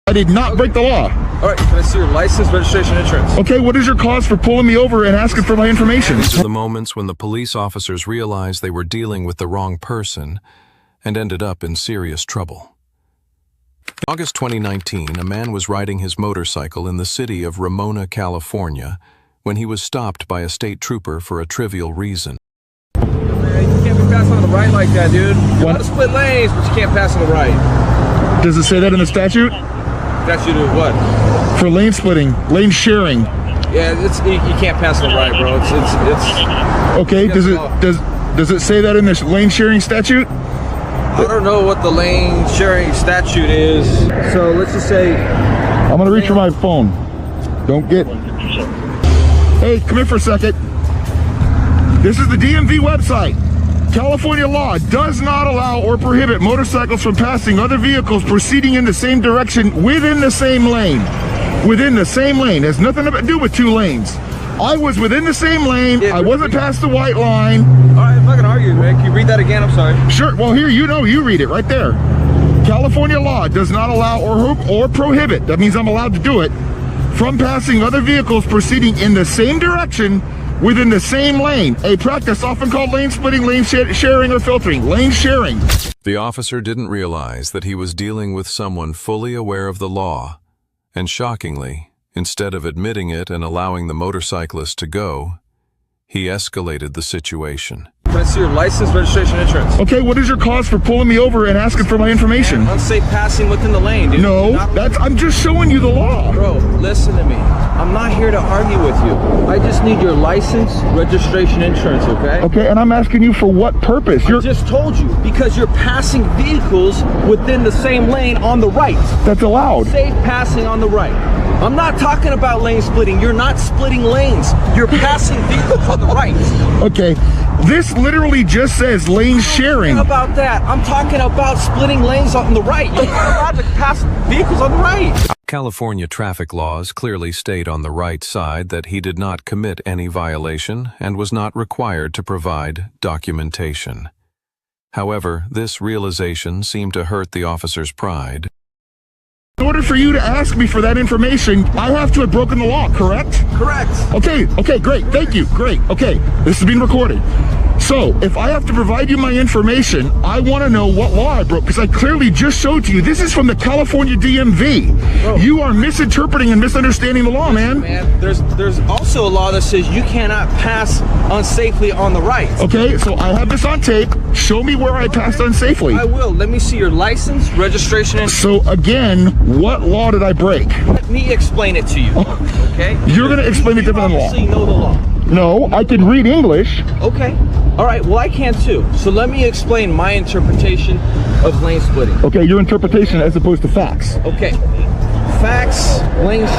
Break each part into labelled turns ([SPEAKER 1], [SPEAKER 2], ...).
[SPEAKER 1] I did not break the law.
[SPEAKER 2] All right, can I see your license, registration, insurance?
[SPEAKER 1] Okay, what is your cause for pulling me over and asking for my information?
[SPEAKER 3] These are the moments when the police officers realized they were dealing with the wrong person and ended up in serious trouble. In August 2019, a man was riding his motorcycle in the city of Ramona, California, when he was stopped by a state trooper for a trivial reason.
[SPEAKER 2] Man, you can't be passing on the right like that, dude. You want to split lanes, but you can't pass on the right.
[SPEAKER 1] Does it say that in the statute?
[SPEAKER 2] Statute of what?
[SPEAKER 1] For lane splitting, lane sharing.
[SPEAKER 2] Yeah, you can't pass on the right, bro. It's
[SPEAKER 1] okay. Does it say that in this lane sharing statute?
[SPEAKER 2] I don't know what the lane sharing statute is. So let's just say
[SPEAKER 1] I'm gonna reach for my phone. Don't get. Hey, come here for a second. This is the DMV website. California law does not allow or prohibit motorcycles from passing other vehicles proceeding in the same direction within the same lane. Within the same lane. Has nothing to do with two lanes. I was within the same lane. I wasn't past the white line.
[SPEAKER 2] All right, I'm not gonna argue, man. Can you read that again? I'm sorry.
[SPEAKER 1] Sure. Well, here, you read it right there. California law does not allow or prohibit, that means I'm allowed to do it, from passing other vehicles proceeding in the same direction within the same lane. A practice often called lane splitting, lane sharing, or filtering. Lane sharing.
[SPEAKER 3] The officer didn't realize that he was dealing with someone fully aware of the law, and shockingly, instead of admitting it and allowing the motorcyclist to go, he escalated the situation.
[SPEAKER 2] Can I see your license, registration, insurance?
[SPEAKER 1] Okay, what is your cause for pulling me over and asking for my information?
[SPEAKER 2] Man, unsafe passing within the lane, dude.
[SPEAKER 1] No, I'm just showing you the law.
[SPEAKER 2] Bro, listen to me. I'm not here to argue with you. I just need your license, registration, insurance, okay?
[SPEAKER 1] Okay, and I'm asking you for what purpose?
[SPEAKER 2] I just told you, because you're passing vehicles within the same lane on the right.
[SPEAKER 1] That's allowed.
[SPEAKER 2] Safe passing on the right. I'm not talking about lane splitting. You're not splitting lanes. You're passing vehicles on the right.
[SPEAKER 1] Okay, this literally just says lane sharing.
[SPEAKER 2] I'm not talking about that. I'm talking about splitting lanes on the right. You're not allowed to pass vehicles on the right.
[SPEAKER 3] California traffic laws clearly state on the right side that he did not commit any violation and was not required to provide documentation. However, this realization seemed to hurt the officer's pride.
[SPEAKER 1] In order for you to ask me for that information, I have to have broken the law, correct?
[SPEAKER 2] Correct.
[SPEAKER 1] Okay, great, thank you, great, okay, this is being recorded. So, if I have to provide you my information, I want to know what law I broke, because I clearly just showed to you, this is from the California DMV. Bro, you are misinterpreting and misunderstanding the law, man.
[SPEAKER 2] There's also a law that says you cannot pass unsafely on the right.
[SPEAKER 1] Okay, so I have this on tape. Show me where I passed unsafely.
[SPEAKER 2] I will. Let me see your license, registration, and...
[SPEAKER 1] So, again, what law did I break?
[SPEAKER 2] Let me explain it to you, okay?
[SPEAKER 1] You're going to explain it different than the law.
[SPEAKER 2] You obviously know the law.
[SPEAKER 1] No, I can read English.
[SPEAKER 2] Okay. All right, well, I can too. So let me explain my interpretation of lane splitting.
[SPEAKER 1] Okay, your interpretation as opposed to facts.
[SPEAKER 2] Okay. Facts, lanes,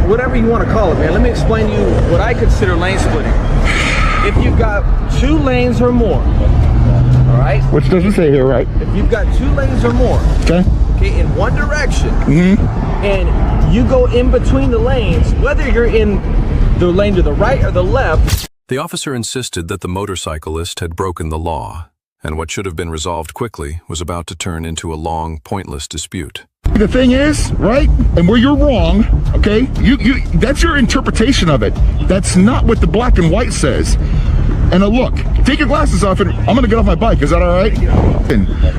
[SPEAKER 2] whatever you want to call it, man. Let me explain to you what I consider lane splitting. If you've got 2 lanes or more, all right?
[SPEAKER 1] Which doesn't say here, right?
[SPEAKER 2] If you've got 2 lanes or more, okay, in one direction, and you go in between the lanes, whether you're in the lane to the right or the left.
[SPEAKER 3] The officer insisted that the motorcyclist had broken the law, and what should have been resolved quickly was about to turn into a long, pointless dispute.
[SPEAKER 1] The thing is, right, and where you're wrong, okay, that's your interpretation of it. That's not what the black and white says. And look, take your glasses off and I'm gonna get off my bike, is that all right?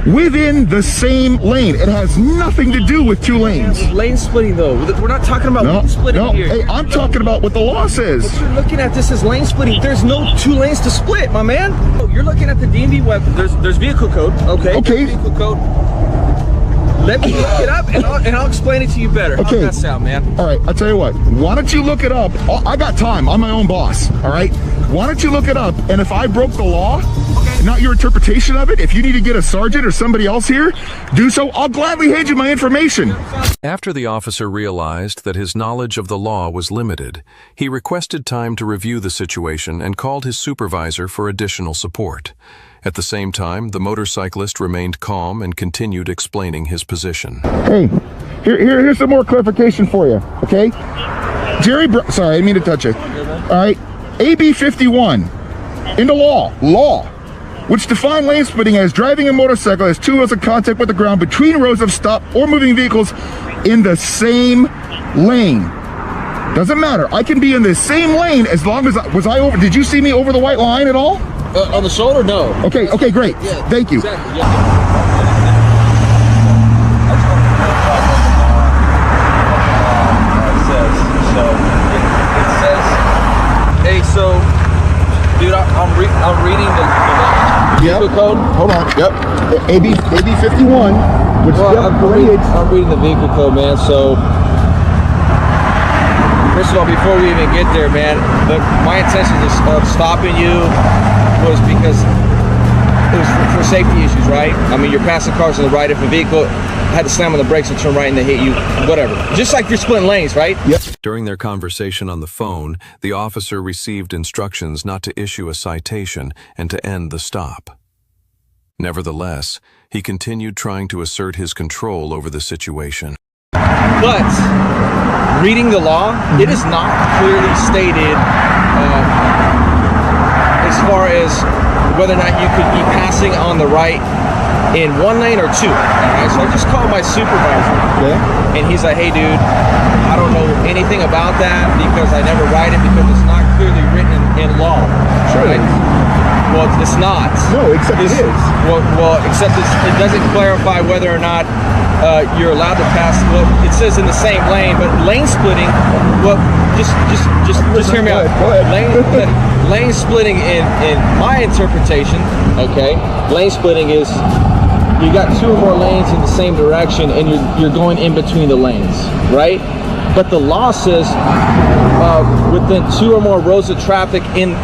[SPEAKER 1] Within the same lane. It has nothing to do with 2 lanes.
[SPEAKER 2] Lane splitting though, we're not talking about lane splitting here.
[SPEAKER 1] Hey, I'm talking about what the law says.
[SPEAKER 2] But you're looking at this as lane splitting. There's no 2 lanes to split, my man. You're looking at the DMV web, there's vehicle code, okay? Okay. Vehicle code. Let me look it up and I'll explain it to you better. Okay. How's that sound, man?
[SPEAKER 1] All right, I'll tell you what. Why don't you look it up? I got time. I'm my own boss, all right? Why don't you look it up? And if I broke the law, not your interpretation of it, if you need to get a sergeant or somebody else here, do so. I'll gladly hand you my information.
[SPEAKER 3] After the officer realized that his knowledge of the law was limited, he requested time to review the situation and called his supervisor for additional support. At the same time, the motorcyclist remained calm and continued explaining his position.
[SPEAKER 1] Hey, here's some more clarification for you, okay? Sorry, I didn't mean to touch it. All right, AB 51, into law, which define lane splitting as driving a motorcycle as 2 wheels in contact with the ground between rows of stopped or moving vehicles in the same lane. Doesn't matter. I can be in the same lane as long as did you see me over the white line at all?
[SPEAKER 2] On the shoulder, no.
[SPEAKER 1] Okay, great.
[SPEAKER 2] Yeah,
[SPEAKER 1] thank you.
[SPEAKER 2] Exactly, yeah. Hey, so, dude, I'm reading the vehicle code.
[SPEAKER 1] Hold on. Yep. AB 51. Which
[SPEAKER 2] I'm reading the vehicle code, man. So, first of all, before we even get there, man, my intention of stopping you was because it was for safety issues, right? I mean, you're passing cars to the right. If a vehicle had to slam on the brakes and turn right and they hit you, whatever. Just like you're splitting lanes, right?
[SPEAKER 1] Yep.
[SPEAKER 3] During their conversation on the phone, the officer received instructions not to issue a citation and to end the stop. Nevertheless, he continued trying to assert his control over the situation.
[SPEAKER 2] But reading the law, it is not clearly stated as far as whether or not you could be passing on the right in one lane or two. Okay, so I just called my supervisor, and he's like, "Hey, dude, I don't know anything about that because I never write it because it's not clearly written in law."
[SPEAKER 1] Sure.
[SPEAKER 2] Right? Well, it's not.
[SPEAKER 1] No, except it is.
[SPEAKER 2] Well, except it doesn't clarify whether or not you're allowed to pass. Well, it says in the same lane, but lane splitting. Well, just hear me out.
[SPEAKER 1] Go ahead.
[SPEAKER 2] Lane splitting in my interpretation, okay? Lane splitting is you got two or more lanes in the same direction, and you're going in between the lanes, right? But the law says within two or more rows of traffic in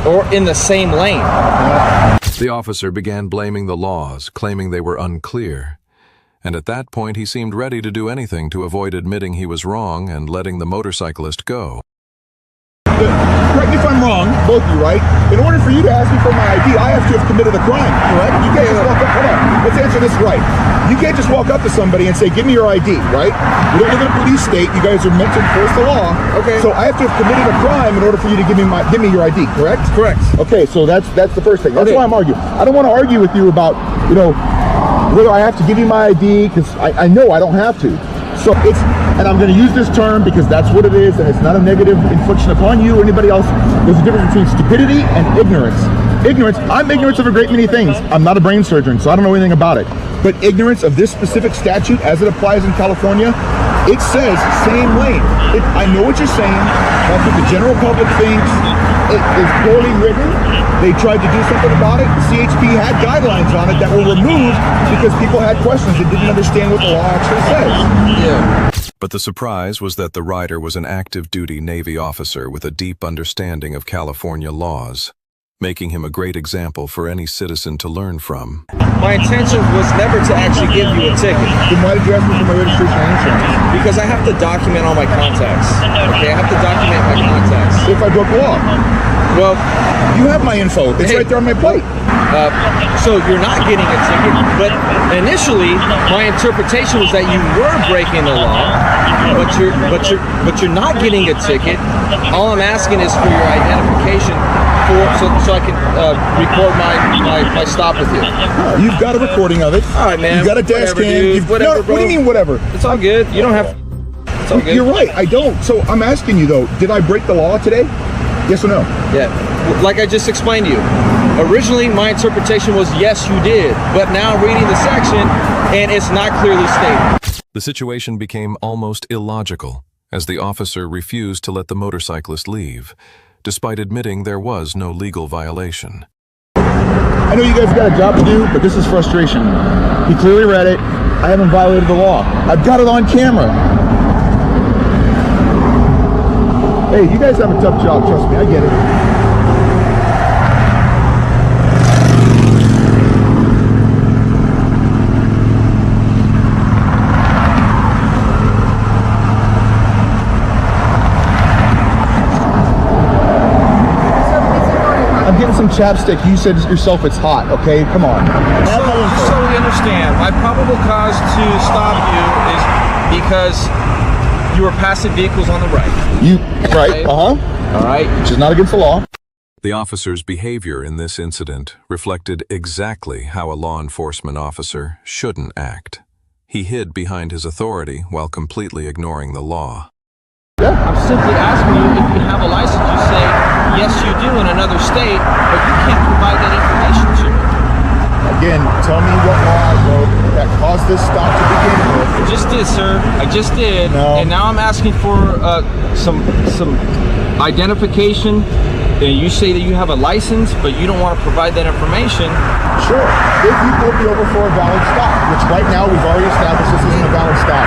[SPEAKER 2] the same lane.
[SPEAKER 3] The officer began blaming the laws, claiming they were unclear. And at that point, he seemed ready to do anything to avoid admitting he was wrong and letting the motorcyclist go.
[SPEAKER 1] Correct me if I'm wrong, both of you, right? In order for you to ask me for my ID, I have to have committed a crime, correct? You can't just walk up, hold on, let's answer this right. You can't just walk up to somebody and say, "Give me your ID," right? We don't live in a police state. You guys are meant to enforce the law. Okay. So I have to have committed a crime in order for you to give me your ID, correct?
[SPEAKER 2] Correct.
[SPEAKER 1] Okay, so that's the first thing. That's why I'm arguing. I don't want to argue with you about, whether I have to give you my ID, because I know I don't have to. So and I'm going to use this term because that's what it is, and it's not a negative infliction upon you or anybody else. There's a difference between stupidity and ignorance. Ignorance, I'm ignorant of a great many things. I'm not a brain surgeon, so I don't know anything about it. But ignorance of this specific statute as it applies in California, it says same lane. I know what you're saying. That's what the general public thinks. It is poorly written. They tried to do something about it. CHP had guidelines on it that were removed because people had questions and didn't understand what the law actually says.
[SPEAKER 2] Yeah.
[SPEAKER 3] But the surprise was that the rider was an active duty Navy officer with a deep understanding of California laws, making him a great example for any citizen to learn from.
[SPEAKER 2] My intention was never to actually give you a ticket.
[SPEAKER 1] Then why did you ask me for my registration and insurance?
[SPEAKER 2] Because I have to document all my contacts. Okay, I have to document my contacts.
[SPEAKER 1] If I broke the law?
[SPEAKER 2] Well,
[SPEAKER 1] you have my info. It's right there on my plate.
[SPEAKER 2] So you're not getting a ticket, but initially my interpretation was that you were breaking the law, but you're not getting a ticket. All I'm asking is for your identification so I can record my stop with you.
[SPEAKER 1] You've got a recording of it.
[SPEAKER 2] All right, man.
[SPEAKER 1] You've got a dash
[SPEAKER 2] Whatever,
[SPEAKER 1] cam.
[SPEAKER 2] dude. Whatever, bro.
[SPEAKER 1] What do you mean whatever?
[SPEAKER 2] It's all good. You don't have. It's all good.
[SPEAKER 1] You're right. I don't. So I'm asking you though. Did I break the law today? Yes or no?
[SPEAKER 2] Yeah. Like I just explained to you. Originally, my interpretation was yes, you did. But now I'm reading the section, and it's not clearly stated.
[SPEAKER 3] The situation became almost illogical, as the officer refused to let the motorcyclist leave, despite admitting there was no legal violation.
[SPEAKER 1] I know you guys got a job to do, but this is frustration. He clearly read it. I haven't violated the law. I've got it on camera. Hey, you guys have a tough job, trust me, I get it. I'm getting some chapstick. You said yourself it's hot, okay? Come on.
[SPEAKER 2] So we understand. My probable cause to stop you is because you were passing vehicles on the right.
[SPEAKER 1] Right,
[SPEAKER 2] All right.
[SPEAKER 1] Which is not against the law.
[SPEAKER 3] The officer's behavior in this incident reflected exactly how a law enforcement officer shouldn't act. He hid behind his authority while completely ignoring the law.
[SPEAKER 2] I'm simply asking you if you have a license. You say, yes, you do in another state, but you can't provide that information to me.
[SPEAKER 1] Again, tell me what law I broke that caused this stop to begin with.
[SPEAKER 2] I just did, sir. I just did.
[SPEAKER 1] No.
[SPEAKER 2] And now I'm asking for some identification. And you say that you have a license, but you don't want to provide that information.
[SPEAKER 1] Sure. If you pulled me over for a valid stop, which right now we've already established this isn't a valid stop.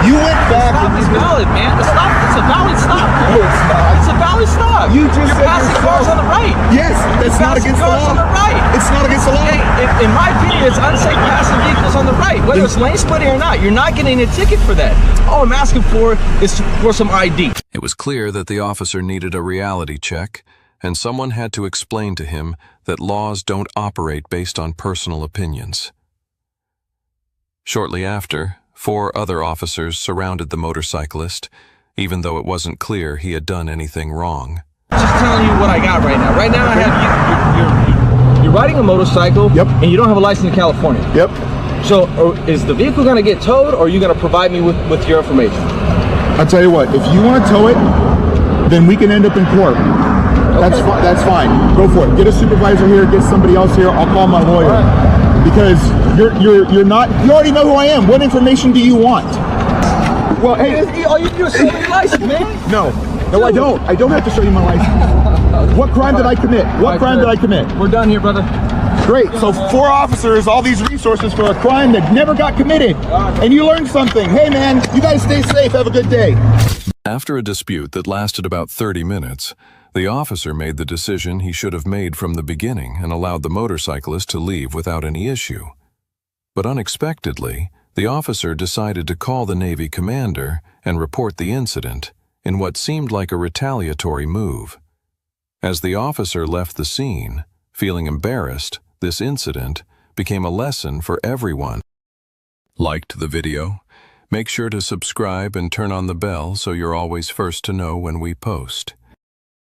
[SPEAKER 1] You went back.
[SPEAKER 2] The stop is valid, man. The stop, it's a valid stop.
[SPEAKER 1] No, it's not.
[SPEAKER 2] It's a valid stop.
[SPEAKER 1] You just
[SPEAKER 2] You're
[SPEAKER 1] said
[SPEAKER 2] passing
[SPEAKER 1] yourself.
[SPEAKER 2] cars on the right.
[SPEAKER 1] Yes, that's not against the
[SPEAKER 2] Cars
[SPEAKER 1] law.
[SPEAKER 2] on the right.
[SPEAKER 1] It's not against the law.
[SPEAKER 2] Hey, in my opinion, it's unsafe passing vehicles on the right, whether it's lane splitting or not. You're not getting a ticket for that. All I'm asking for is for some ID.
[SPEAKER 3] It was clear that the officer needed a reality check, and someone had to explain to him that laws don't operate based on personal opinions. Shortly after, 4 other officers surrounded the motorcyclist, even though it wasn't clear he had done anything wrong.
[SPEAKER 2] Just telling you what I got right now. Right now I have you're riding a motorcycle.
[SPEAKER 1] Yep.
[SPEAKER 2] And you don't have a license in California.
[SPEAKER 1] Yep.
[SPEAKER 2] So is the vehicle going to get towed, or are you going to provide me with your information?
[SPEAKER 1] I'll tell you what, if you want to tow it, then we can end up in court. That's fine. Go for it. Get a supervisor here, get somebody else here. I'll call my lawyer.
[SPEAKER 2] Right.
[SPEAKER 1] Because you're not, you already know who I am. What information do you want? Well, hey,
[SPEAKER 2] All you do is show me your license, man.
[SPEAKER 1] no, I don't. I don't have to show you my license. What crime did I commit? What crime did I commit?
[SPEAKER 2] We're done here, brother.
[SPEAKER 1] Great. So 4 officers, all these resources for a crime that never got committed. And you learned something. Hey, man, you guys stay safe. Have a good day.
[SPEAKER 3] After a dispute that lasted about 30 minutes, the officer made the decision he should have made from the beginning and allowed the motorcyclist to leave without any issue. But unexpectedly, the officer decided to call the Navy commander and report the incident in what seemed like a retaliatory move. As the officer left the scene, feeling embarrassed, this incident became a lesson for everyone. Liked the video? Make sure to subscribe and turn on the bell so you're always first to know when we post.